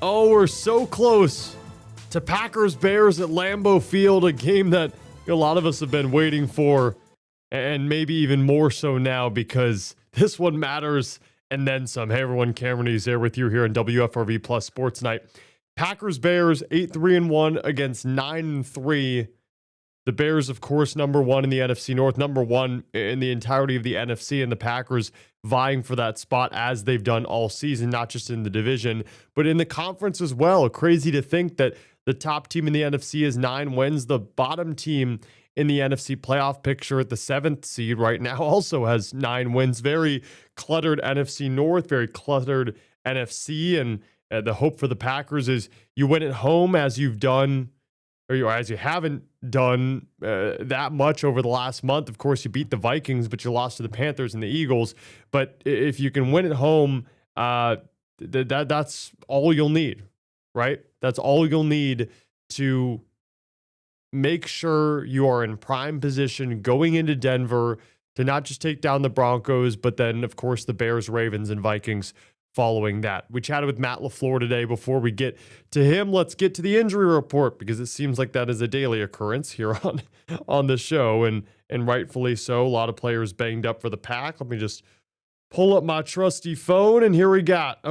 Oh, we're so close to Packers-Bears at Lambeau Field, a game that a lot of us have been waiting for, and maybe even more so now because this one matters and then some. Hey everyone, Cameron is there with you here on WFRV Plus Sports Night. Packers-Bears 8-3-1 against 9-3. The Bears, of course, number one in the NFC North, number one in the entirety of the NFC, and the Packers vying for that spot as they've done all season, not just in the division, but in the conference as well. Crazy to think that the top team in the NFC is 9 wins. The bottom team in the NFC playoff picture at the 7th seed right now also has 9 wins. Very cluttered NFC North, very cluttered NFC, and the hope for the Packers is you win at home as you've done, or as you haven't done that much over the last month. Of course, you beat the Vikings, but you lost to the Panthers and the Eagles. But if you can win at home, that's all you'll need, right? That's all you'll need to make sure you are in prime position going into Denver to not just take down the Broncos, but then, of course, the Bears, Ravens, and Vikings following that. We chatted with Matt LaFleur today. Before we get to him, let's get to the injury report, because it seems like that is a daily occurrence here on the show, and rightfully so. A lot of players banged up for the Pack. Let me just pull up my trusty phone, and here we got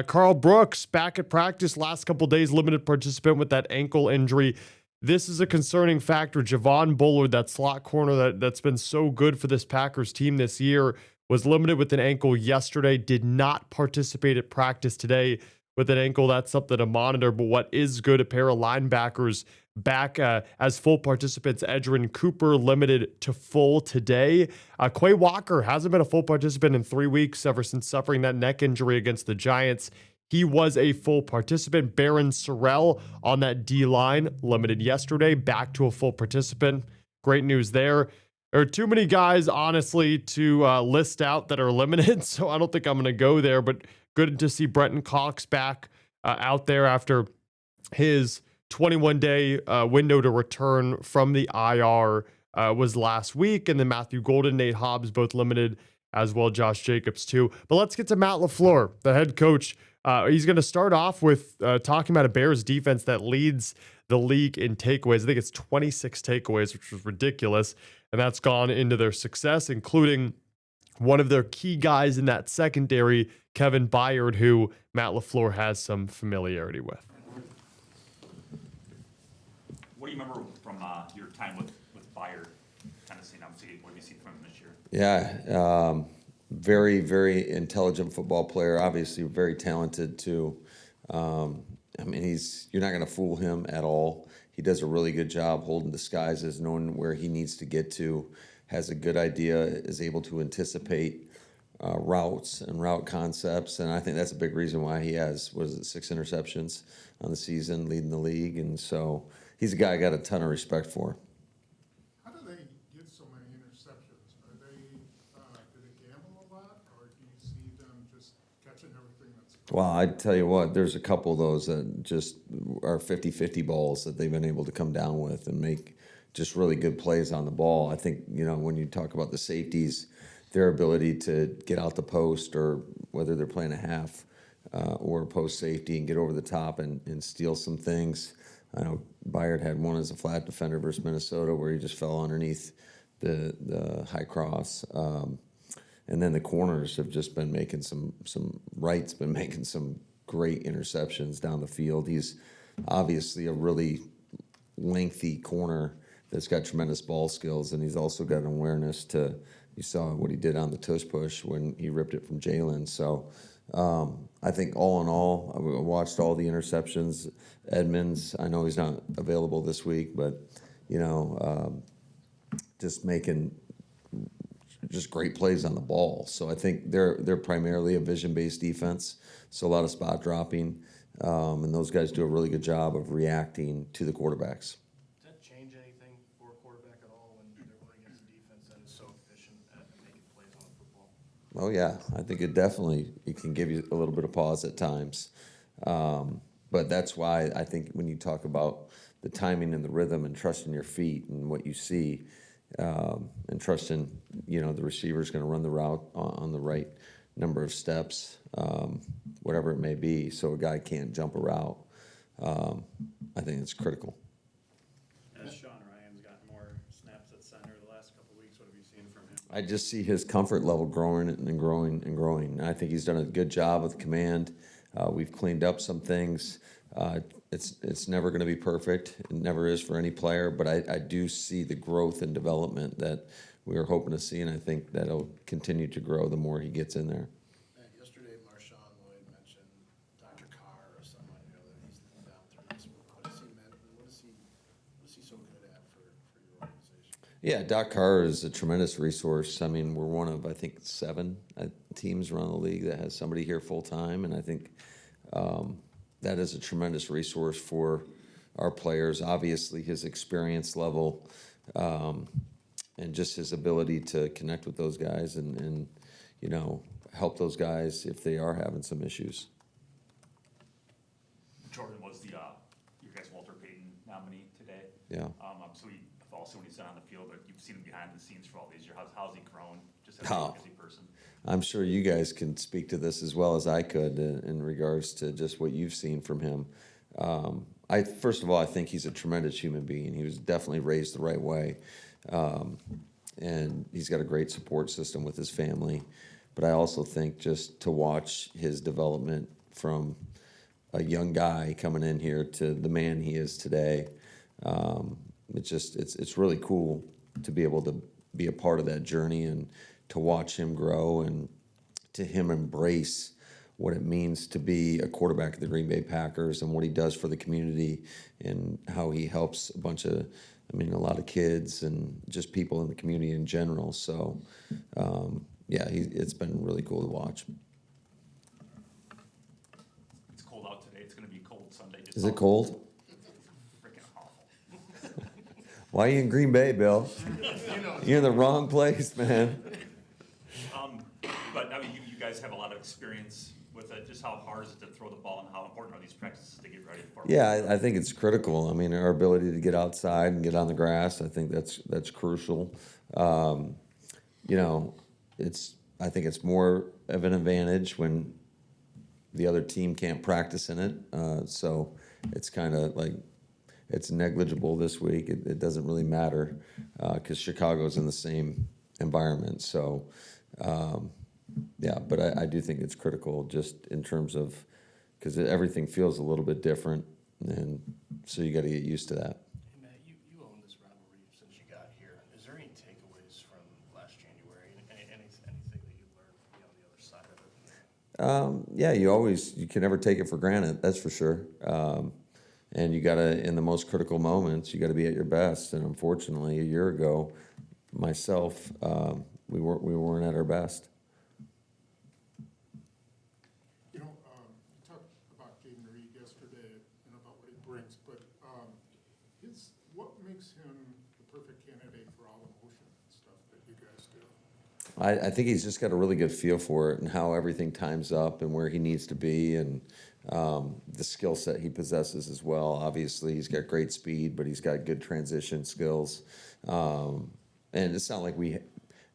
Carl Brooks back at practice last couple days, limited participant with that ankle injury. This is a concerning factor. Javon Bullard, that slot corner that's been so good for this Packers team this year, was limited with an ankle yesterday, did not participate at practice today with an ankle. That's something to monitor. But what is good, a pair of linebackers back as full participants. Edgerrin Cooper limited to full today. Quay Walker hasn't been a full participant in 3 weeks ever since suffering that neck injury against the Giants. He was a full participant. Baron Sorrell on that D-line, limited yesterday, back to a full participant. Great news there. There are too many guys, honestly, to list out that are limited, so I don't think I'm going to go there, but good to see Brenton Cox back out there after his 21-day window to return from the IR was last week, and then Matthew Golden, Nate Hobbs, both limited, as well Josh Jacobs too. But let's get to Matt LaFleur, the head coach. He's going to start off with talking about a Bears defense that leads the league in takeaways. I think it's 26 takeaways, which was ridiculous. And that's gone into their success, including one of their key guys in that secondary, Kevin Byard, who Matt LaFleur has some familiarity with. What do you remember from your time with Byard, Tennessee? Obviously, what have you seen from him this year? Yeah, very, very intelligent football player. Obviously, very talented too. I mean, you're not going to fool him at all. He does a really good job holding disguises, knowing where he needs to get to, has a good idea, is able to anticipate routes and route concepts. And I think that's a big reason why he has, 6 interceptions on the season, leading the league. And so he's a guy I got a ton of respect for. How do they get so many interceptions? Are they, do they gamble a lot, or do you see them just catching everything that's... Well, I tell you what, there's a couple of those that just are 50-50 balls that they've been able to come down with and make just really good plays on the ball. I think, when you talk about the safeties, their ability to get out the post, or whether they're playing a half or post safety, and get over the top and steal some things. I know Byard had one as a flat defender versus Minnesota where he just fell underneath the high cross. And then the corners have just been making Wright's been making some great interceptions down the field. He's obviously a really lengthy corner that's got tremendous ball skills, and he's also got an awareness to, you saw what he did on the tush push when he ripped it from Jalen. So I think all in all, I watched all the interceptions. Edmonds, I know he's not available this week, but, just making just great plays on the ball. So I think they're primarily a vision-based defense, so a lot of spot dropping, and those guys do a really good job of reacting to the quarterbacks. Does that change anything for a quarterback at all when they're going against a defense that is so efficient at making plays on the football? Oh yeah, I think it can give you a little bit of pause at times, but that's why I think when you talk about the timing and the rhythm and trusting your feet and what you see, and trusting, the receiver's going to run the route on the right number of steps. whatever it may be, so a guy can't jump a route. I think it's critical. As Sean Ryan's gotten more snaps at center the last couple of weeks, what have you seen from him? I just see his comfort level growing and growing and growing. I think he's done a good job with command. We've cleaned up some things. It's never going to be perfect. It never is for any player, but I do see the growth and development that we were hoping to see, and I think that'll continue to grow the more he gets in there. Yesterday, Marshawn Lloyd mentioned Dr. Carr or someone, you know, that he's down through this. What has he meant, and what is he so good at for your organization? Yeah, Doc Carr is a tremendous resource. I mean, we're one of, I think, 7 teams around the league that has somebody here full-time, and I think that is a tremendous resource for our players. Obviously, his experience level and just his ability to connect with those guys and you know, help those guys if they are having some issues. Jordan was the, your guys' Walter Payton nominee today. Yeah. So he, also when he's on the field, but you've seen him behind the scenes for all these years. How's he grown, just as Oh. a busy person? I'm sure you guys can speak to this as well as I could in regards to just what you've seen from him. First of all, I think he's a tremendous human being. He was definitely raised the right way. And he's got a great support system with his family. But I also think just to watch his development from a young guy coming in here to the man he is today, it's really cool to be able to be a part of that journey and to watch him grow and to him embrace what it means to be a quarterback of the Green Bay Packers and what he does for the community and how he helps a lot of kids and just people in the community in general. So, yeah, it's been really cool to watch. It's cold out today. It's going to be cold Sunday. Is it cold? Freaking awful. Why are you in Green Bay, Bill? You're in the wrong place, man. But I mean, you guys have a lot of experience with it. Just how hard is it to throw the ball, and how important are these practices to get ready for? Yeah, I think it's critical. I mean, our ability to get outside and get on the grass, I think that's crucial. You know, I think it's more of an advantage when the other team can't practice in it. So it's kind of like it's negligible this week. It doesn't really matter because Chicago's in the same environment. So, yeah, but I do think it's critical just in terms of because everything feels a little bit different, and so you got to get used to that. Hey, Matt, you own this rivalry since you got here. Is there any takeaways from last January? Anything that you learned from on the other side of it? Yeah, you can never take it for granted. That's for sure. And you got to, in the most critical moments, you got to be at your best. And unfortunately, a year ago, myself, we weren't at our best. You know, you talked about Jaden Reed yesterday and about what he brings, but what makes him the perfect candidate for all the motion stuff that you guys do? I think he's just got a really good feel for it and how everything times up and where he needs to be and the skill set he possesses as well. Obviously, he's got great speed, but he's got good transition skills. And it's not like we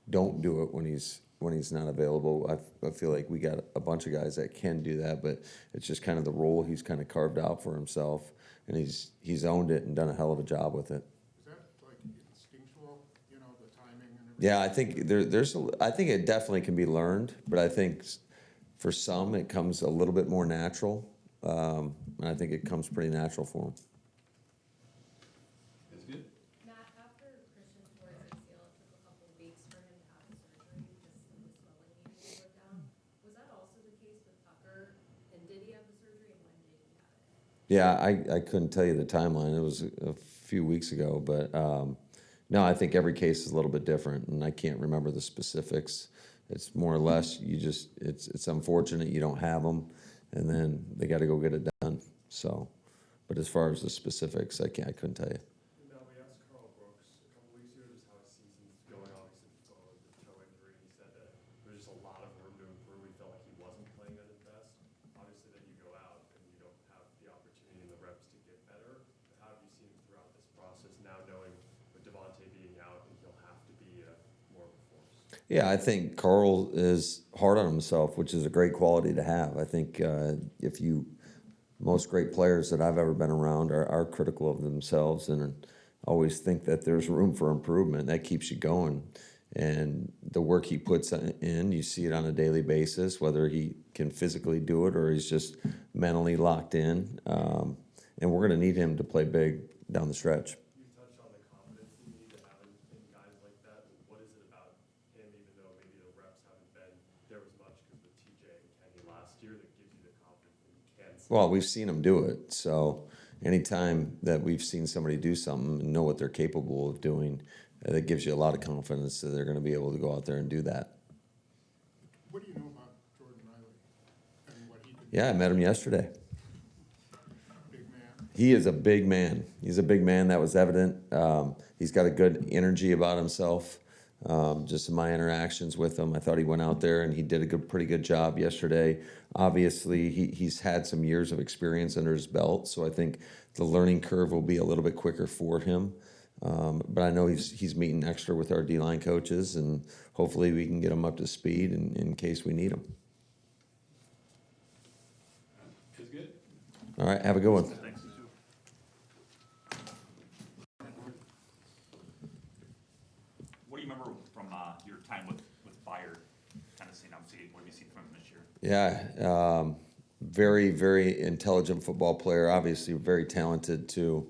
don't do it when he's not available. I feel like we got a bunch of guys that can do that, but it's just kind of the role he's kind of carved out for himself, and he's owned it and done a hell of a job with it. Is that like instinctual, you know, the timing and everything? Yeah, I think I think it definitely can be learned, but I think for some it comes a little bit more natural, and I think it comes pretty natural for him. That's good. Matt, after Christian tore his ACL, it took a couple of weeks for him to have the surgery because of the swelling needed to go down. Was that also the case with Tucker? And did he have the surgery, and when did he have it? Yeah, I couldn't tell you the timeline. It was a few weeks ago, but no, I think every case is a little bit different, and I can't remember the specifics. It's more or less it's unfortunate you don't have them, and then they got to go get it done. So, but as far as the specifics, I couldn't tell you. Now, we asked Carl Brooks a couple weeks ago just how his season's going, obviously with the toe injury, and he said that there's just a lot of room to improve. He felt like he wasn't playing at his best. Obviously, then you go out and you don't have the opportunity and the reps to get better. But how have you seen him throughout this process now, knowing with Devontae being out and he'll have to be more of a force? Yeah, I think Carl is hard on himself, which is a great quality to have. I think most great players that I've ever been around are critical of themselves and always think that there's room for improvement. That keeps you going. And the work he puts in, you see it on a daily basis, whether he can physically do it or he's just mentally locked in. And we're going to need him to play big down the stretch. You touched on the confidence you need to have in guys like that. What is it about him, even though maybe the reps haven't been there as much because with TJ and Kenny last year, that gives you the confidence that you can see? Well, we've seen him do it. So anytime that we've seen somebody do something and know what they're capable of doing, that gives you a lot of confidence that they're going to be able to go out there and do that. What do you know about Jordan Riley and what he can do? Yeah, I met him yesterday. Big man. He is a big man. He's a big man. That was evident. He's got a good energy about himself. Just in my interactions with him, I thought he went out there and he did a pretty good job yesterday. Obviously, he's had some years of experience under his belt, so I think the learning curve will be a little bit quicker for him. But I know he's meeting extra with our D-line coaches, and hopefully we can get him up to speed in case we need him. Is good. All right, have a good one. Thanks. What do you remember from your time with Bayard, Tennessee? Obviously, what have you seen from him this year? Yeah, very, very intelligent football player. Obviously, very talented too.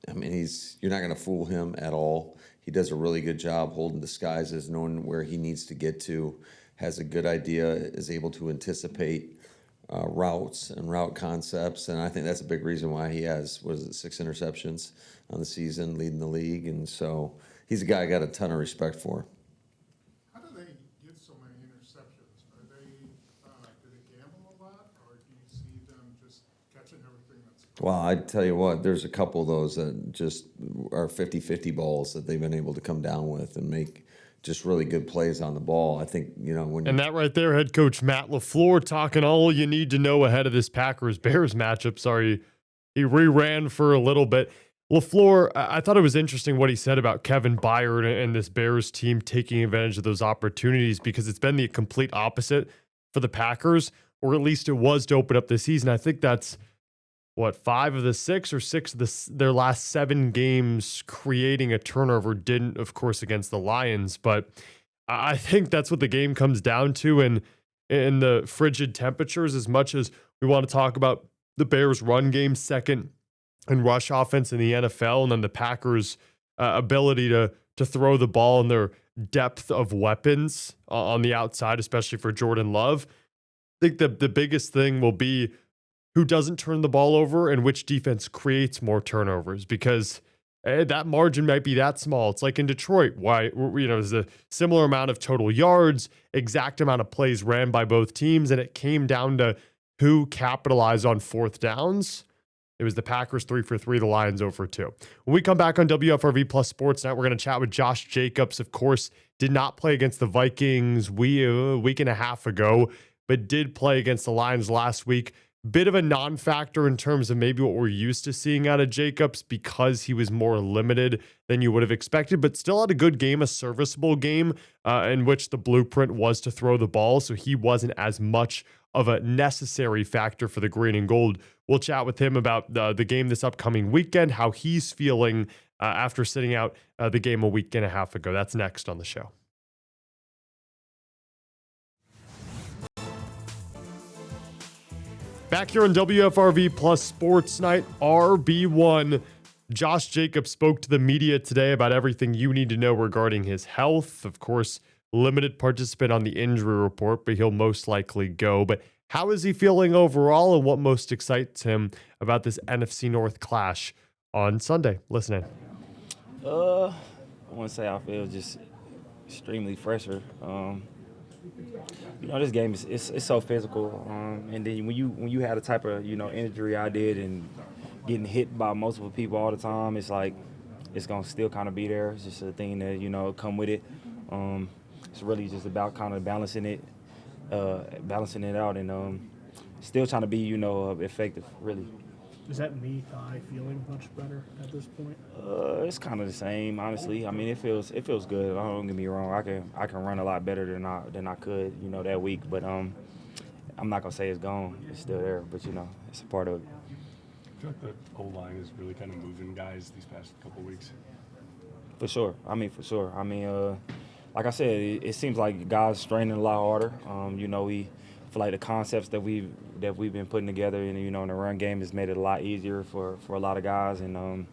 I mean, you're not going to fool him at all. He does a really good job holding disguises, knowing where he needs to get to, has a good idea, is able to anticipate routes and route concepts. And I think that's a big reason why he has, 6 interceptions on the season, leading the league. And so he's a guy I got a ton of respect for. How do they get so many interceptions? Are they, do they gamble a lot, or do you see them just catching everything that's? Well, I tell you what, there's a couple of those that just are 50-50 balls that they've been able to come down with and make just really good plays on the ball. I think, when And that right there, head coach Matt LaFleur talking all you need to know ahead of this Packers-Bears matchup. Sorry, he reran for a little bit. LaFleur, I thought it was interesting what he said about Kevin Byard and this Bears team taking advantage of those opportunities, because it's been the complete opposite for the Packers, or at least it was to open up the season. I think that's 5 of the 6 or 6 of their last 7 games creating a turnover. Didn't, of course, against the Lions, but I think that's what the game comes down to. And in the frigid temperatures, as much as we want to talk about the Bears' run game second and rush offense in the NFL, and then the Packers' ability to throw the ball and their depth of weapons on the outside, especially for Jordan Love, I think the biggest thing will be who doesn't turn the ball over and which defense creates more turnovers, because that margin might be that small. It's like in Detroit, there's a similar amount of total yards, exact amount of plays ran by both teams, and it came down to who capitalized on 4th downs. It was the Packers 3 for 3, the Lions 0 for 2. When we come back on WFRV Plus Sports Night, we're going to chat with Josh Jacobs. Of course, did not play against the Vikings a week and a half ago, but did play against the Lions last week. Bit of a non-factor in terms of maybe what we're used to seeing out of Jacobs, because he was more limited than you would have expected, but still had a good game, a serviceable game in which the blueprint was to throw the ball. So he wasn't as much of a necessary factor for the green and gold. We'll chat with him about the game this upcoming weekend, how he's feeling after sitting out the game a week and a half ago. That's next on the show. Back here on WFRV Plus Sports Night, RB1. Josh Jacobs spoke to the media today about everything you need to know regarding his health. Of course, limited participant on the injury report, but he'll most likely go. But how is he feeling overall, and what most excites him about this NFC North clash on Sunday? Listen in. I want to say I feel just extremely fresher. This game is so physical, and then when you have the type of injury I did and getting hit by multiple people all the time, it's like it's gonna still kind of be there. It's just a thing that come with it. It's really just about kind of balancing it out, and still trying to be effective, really. Is that knee thigh feeling much better at this point? It's kind of the same, honestly. I mean, it feels good. Don't get me wrong. I can run a lot better than I could, you know, that week. But I'm not gonna say it's gone. It's still there. But you know, it's a part of it. I feel like the O-line is really kind of moving guys these past couple weeks. For sure. For sure. Like I said, it seems like guys straining a lot harder. You know, we feel like the concepts that we've been putting together, and you know, in the run game has made it a lot easier for a lot of guys, and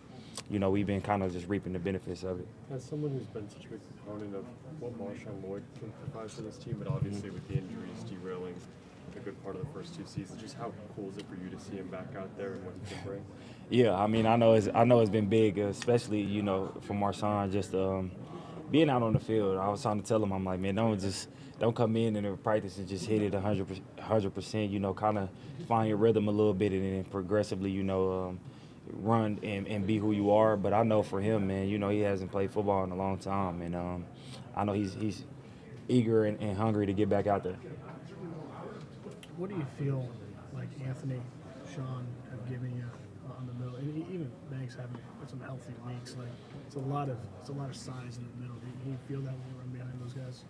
you know, we've been kind of just reaping the benefits of it. As someone who's been such a big proponent of what Marshawn Lloyd can provide for this team, but obviously with the injuries derailing a good part of the first two seasons, just how cool is it for you to see him back out there and what he can bring? Yeah, I mean, I know it's been big, especially, you know, for Marshawn, just being out on the field. I was trying to tell him, I'm like, man, don't come in and practice and just hit it 100%. You know, kind of find your rhythm a little bit and then progressively, you know, run and be who you are. But I know for him, man, you know, he hasn't played football in a long time, and I know he's eager and hungry to get back out there. What do you feel like Anthony, Sean have given you on the middle, and even Banks having some healthy weeks? Like it's a lot of size in the middle. Do you feel that when you run behind those guys?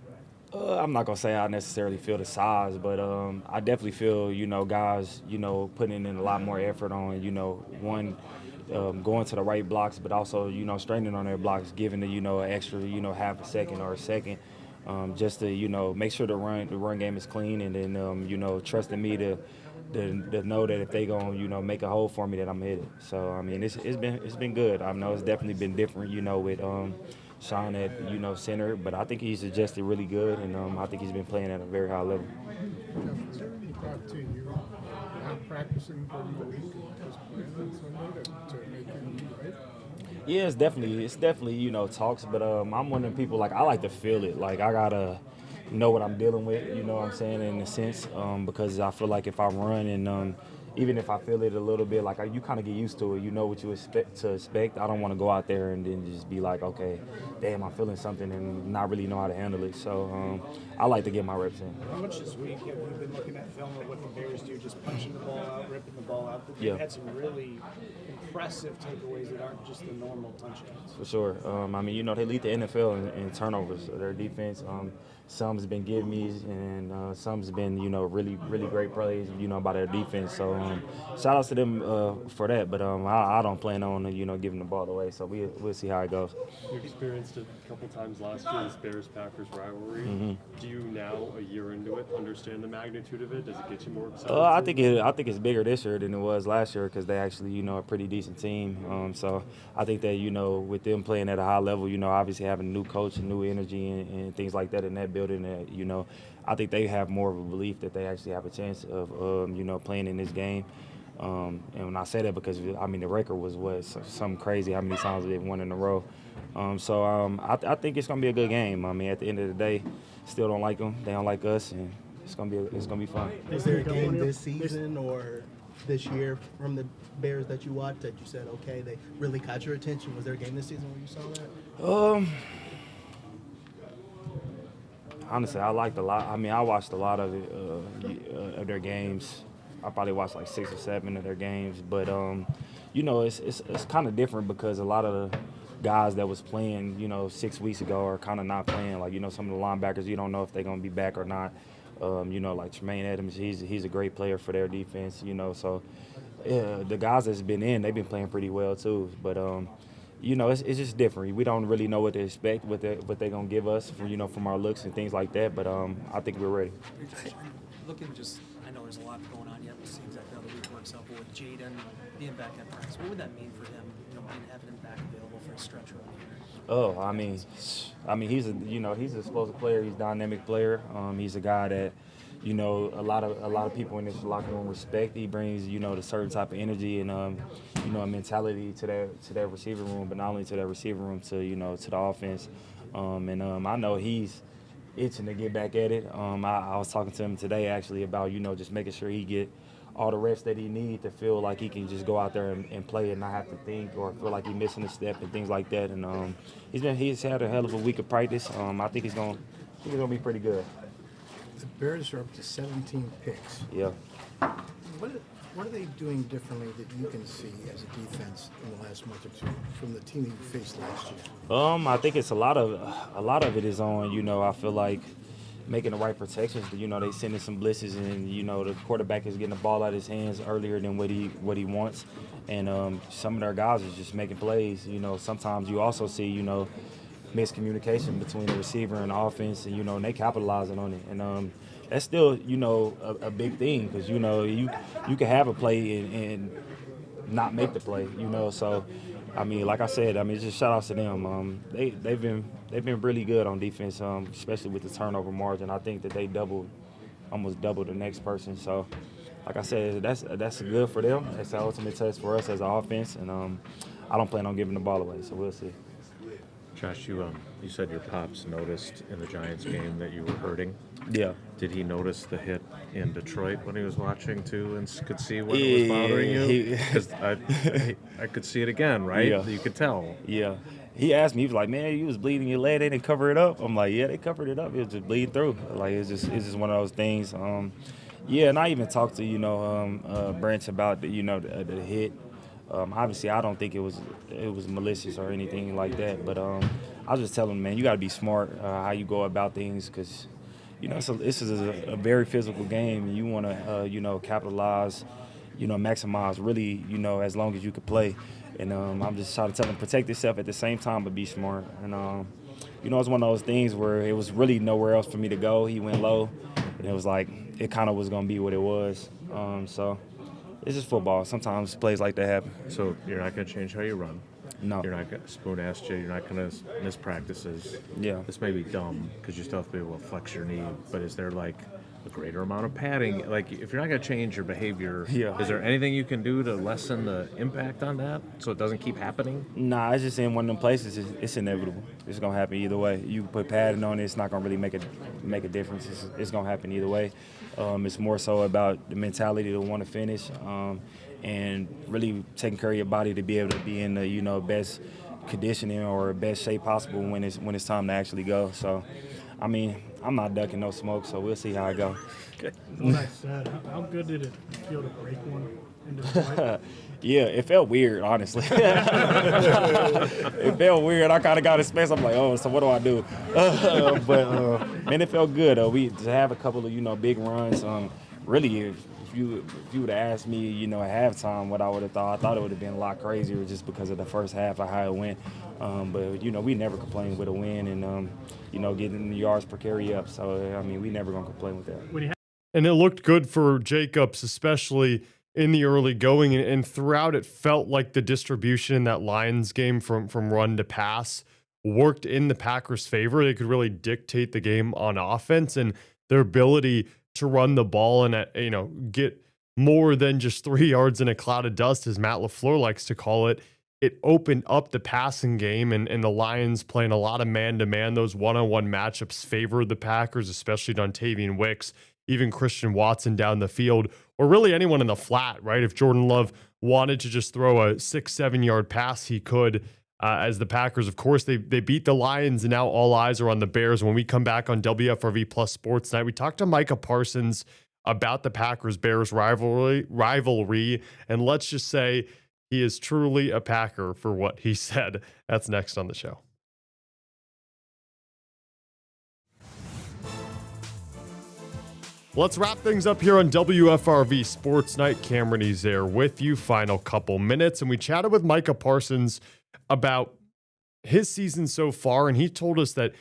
I'm not gonna say I necessarily feel the size, but I definitely feel, you know, guys, you know, putting in a lot more effort on, you know, going to the right blocks, but also, you know, straining on their blocks, giving the, you know, an extra, you know, half a second or a second, just to, you know, make sure the run game is clean, and then, you know, trusting me to know that if they gonna, you know, make a hole for me, that I'm headed. So I mean, it's been good. I know it's definitely been different, you know, with Sean at, you know, center, but I think he's adjusted really good, and I think he's been playing at a very high level. Is there any thought to you not practicing during the week and just playing on Sunday to make you right? Yeah, it's definitely, you know, talks, but I'm one of the people, like, I like to feel it. Like, I gotta know what I'm dealing with, you know what I'm saying, in a sense, because I feel like if I run and even if I feel it a little bit, like, you kind of get used to it. You know what you expect. I don't want to go out there and then just be like, okay, damn, I'm feeling something and not really know how to handle it. So I like to get my reps in. How much this week have you been looking at film of what the Bears do, just punching the ball out, ripping the ball out? But they've had some really impressive takeaways that aren't just the normal touchdowns. For sure. I mean, you know, they lead the NFL in turnovers. So their defense, some's been give me's, and some's been, you know, really, really great plays, you know, by their defense. So shout outs to them for that. But I don't plan on, you know, giving the ball away. So we'll see how it goes. You experienced it a couple times last year, this Bears-Packers rivalry. Mm-hmm. Do you now, a year into it, understand the magnitude of it? Does it get you more excited? I think it's bigger this year than it was last year, because they actually, you know, a pretty decent team. So I think that, you know, with them playing at a high level, you know, obviously having a new coach and new energy and things like that in that building, that, you know, I think they have more of a belief that they actually have a chance of, you know, playing in this game. And when I say that, because, I mean, the record was something crazy how many times they've won in a row. So I think it's going to be a good game. I mean, at the end of the day, still don't like them. They don't like us, and it's going to be fun. Is there a game this season or this year from the Bears that you watched that you said, okay, they really caught your attention? Was there a game this season where you saw that? Honestly, I liked a lot. I mean, I watched a lot of of their games. I probably watched like 6 or 7 of their games. But, you know, it's kind of different because a lot of the guys that was playing, you know, 6 weeks ago are kind of not playing. Like, you know, some of the linebackers, you don't know if they're going to be back or not. You know, like Tremaine Adams, he's a great player for their defense, you know. So, the guys that's been in, they've been playing pretty well too. But, you know, it's just different. We don't really know what to expect, what they're going to give us, you know, from our looks and things like that. But I think we're ready. I know there's a lot going on yet. We'll see exactly how the week works out. But with Jaden being back at practice, what would that mean for him, you know, and having him back available for a stretch run here? Oh, I mean, he's an explosive player. He's a dynamic player. He's a guy that, you know, a lot of people in this locker room respect. He brings, you know, the certain type of energy and you know, a mentality to that receiver room, but not only to that receiver room, to, you know, to the offense. I know he's itching to get back at it. I was talking to him today actually about, you know, just making sure he get all the reps that he needs to feel like he can just go out there and play and not have to think or feel like he's missing a step and things like that. And he's had a hell of a week of practice. I think he's gonna be pretty good. The Bears are up to 17 picks. Yeah. What are they doing differently that you can see as a defense in the last month or two from the team that you faced last year? I think it's a lot of it is on, I feel like making the right protections. They sending some blitzes, and the quarterback is getting the ball out of his hands earlier than what he wants, and some of their guys is just making plays. Sometimes you also see miscommunication between the receiver and the offense, and they capitalizing on it, and that's still a big thing, because you can have a play and not make the play, So, I mean, like I said, just shout outs to them. They've been really good on defense, especially with the turnover margin. I think that they almost double the next person. So, like I said, that's good for them. It's the ultimate test for us as an offense, and I don't plan on giving the ball away. So we'll see. Josh, you said your pops noticed in the Giants game that you were hurting. Yeah. Did he notice the hit in Detroit when he was watching too, and could see when it was bothering you? Because I could see it again, right? Yeah. You could tell. Yeah. He asked me, he was like, "Man, you was bleeding your leg. They didn't cover it up." I'm like, "Yeah, they covered it up. It was just bleeding through. Like it's just one of those things." Yeah, and I even talked to Branch about the hit. Obviously, I don't think it was malicious or anything like that. But I was just telling him, man, you got to be smart how you go about things, because this is a very physical game, and you want to capitalize, maximize really, as long as you could play. And I'm just trying to tell him, protect yourself at the same time, but be smart. And it's one of those things where it was really nowhere else for me to go. He went low, and it was like it kind of was going to be what it was. So. It's just football. Sometimes plays like that happen. So you're not going to change how you run. No. You're not going to spoon ask you. You're not going to miss practices. Yeah. This may be dumb because you still have to be able to flex your knee, but is there like a greater amount of padding? Like if you're not going to change your behavior, is there anything you can do to lessen the impact on that so it doesn't keep happening? Nah, it's just in one of them places. It's inevitable. It's going to happen either way. You put padding on it, it's not going to really make a difference. It's going to happen either way. It's more so about the mentality to want to finish, and really taking care of your body to be able to be in the best conditioning or best shape possible when it's time to actually go. So, I mean, I'm not ducking no smoke, so we'll see how I go. Well, that said, how good did it feel to break one in Detroit? Yeah, it felt weird, honestly. It felt weird. I kind of got in space. I'm like, oh, so what do I do? But man, it felt good. We to have a couple of big runs. Really, if you would have asked me, at halftime, what I would have thought, I thought it would have been a lot crazier just because of the first half of how it went. But we never complain with a win, and getting the yards per carry up. So I mean, we never gonna complain with that. And it looked good for Jacobs, especially in the early going, and throughout it felt like the distribution in that Lions game from run to pass worked in the Packers' favor. They could really dictate the game on offense, and their ability to run the ball and get more than just 3 yards in a cloud of dust, as Matt LaFleur likes to call it. It opened up the passing game, and the Lions playing a lot of man-to-man. Those one-on-one matchups favored the Packers, especially Dontavian Wicks, even Christian Watson down the field, or really anyone in the flat, right? If Jordan Love wanted to just throw a 6-7 yard pass, he could. As the Packers, of course, they beat the Lions, and now all eyes are on the Bears. When we come back on WFRV Plus Sports Night, we talked to Micah Parsons about the Packers-Bears rivalry, and let's just say he is truly a Packer for what he said. That's next on the show. Let's wrap things up here on WFRV Sports Night. Cameron Ezair with you. Final couple minutes. And we chatted with Micah Parsons about his season so far, and he told us that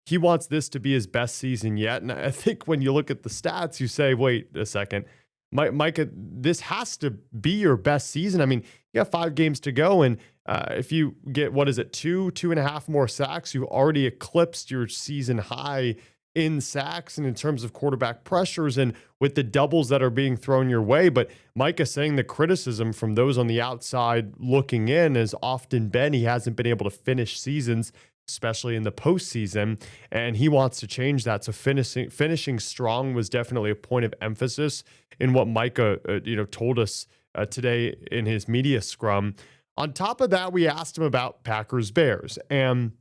he wants this to be his best season yet. And I think when you look at the stats, you say, wait a second, Micah, this has to be your best season. I mean, you got 5 games to go, and if you get, 2.5 more sacks, you already eclipsed your season high in sacks and in terms of quarterback pressures and with the doubles that are being thrown your way. But Micah saying the criticism from those on the outside looking in has often been he hasn't been able to finish seasons, especially in the postseason, and he wants to change that. So finishing strong was definitely a point of emphasis in what Micah told us today in his media scrum. On top of that, we asked him about Packers-Bears, and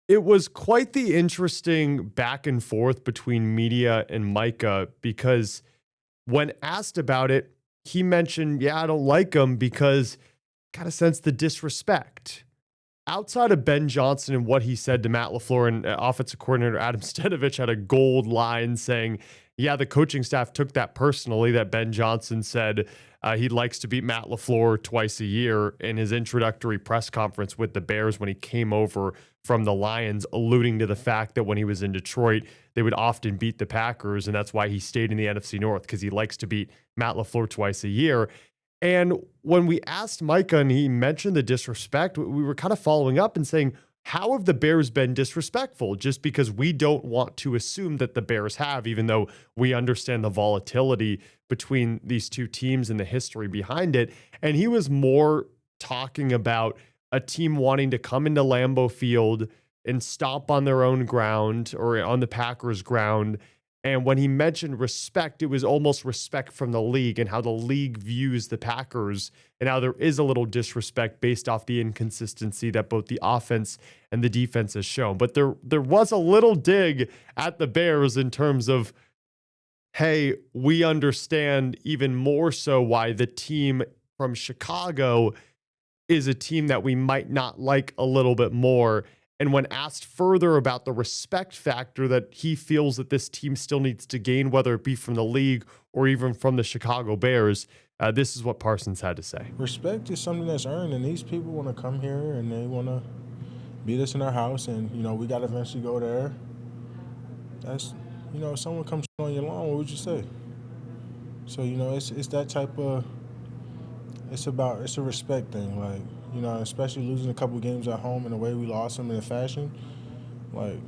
it was quite the interesting back and forth between media and Micah, because When asked about it, he mentioned, yeah, I don't like him because kind of sense the disrespect. Outside of Ben Johnson and what he said to Matt LaFleur, and offensive coordinator Adam Stenovich had a gold line saying, yeah, the coaching staff took that personally, that Ben Johnson said he likes to beat Matt LaFleur twice a year in his introductory press conference with the Bears when he came over from the Lions, alluding to the fact that when he was in Detroit, they would often beat the Packers, and that's why he stayed in the NFC North, because he likes to beat Matt LaFleur twice a year. And when we asked Micah and he mentioned the disrespect, we were kind of following up and saying, how have the Bears been disrespectful? Just because we don't want to assume that the Bears have, even though we understand the volatility between these two teams and the history behind it. And he was more talking about a team wanting to come into Lambeau Field and stomp on their own ground or on the Packers' ground. And when he mentioned respect, it was almost respect from the league and how the league views the Packers and how there is a little disrespect based off the inconsistency that both the offense and the defense has shown. But there was a little dig at the Bears in terms of, hey, we understand even more so why the team from Chicago is a team that we might not like a little bit more. And when asked further about the respect factor that he feels that this team still needs to gain, whether it be from the league or even from the Chicago Bears, this is what Parsons had to say. Respect is something that's earned, and these people want to come here and they want to beat us in our house, and, we got to eventually go there. That's, if someone comes on your lawn, what would you say? So, it's that type of, it's a respect thing, like, especially losing a couple games at home and the way we lost them in a fashion. Like,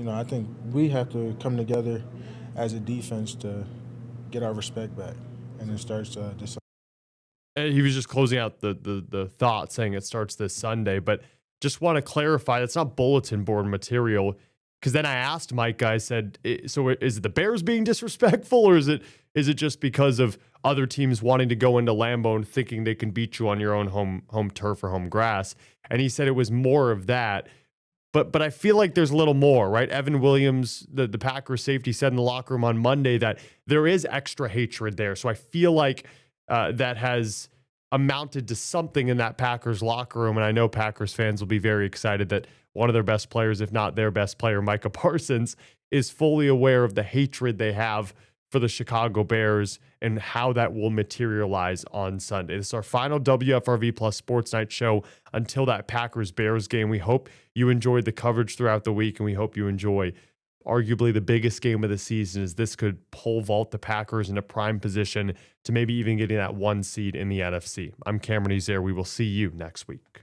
I think we have to come together as a defense to get our respect back. And it starts this. He was just closing out the thought saying it starts this Sunday, but just want to clarify, that's not bulletin board material. Because then I asked Mike, I said, so is it the Bears being disrespectful, or is it just because of other teams wanting to go into Lambeau and thinking they can beat you on your own home turf or home grass? And he said it was more of that. But I feel like there's a little more, right? Evan Williams, the Packers safety, said in the locker room on Monday that there is extra hatred there. So I feel like that has amounted to something in that Packers locker room. And I know Packers fans will be very excited that one of their best players, if not their best player, Micah Parsons, is fully aware of the hatred they have for the Chicago Bears and how that will materialize on Sunday. This is our final WFRV Plus Sports Night show until that Packers-Bears game. We hope you enjoyed the coverage throughout the week, and we hope you enjoy arguably the biggest game of the season, as this could pole vault the Packers into prime position to maybe even getting that 1 seed in the NFC. I'm Cameron Ezer. We will see you next week.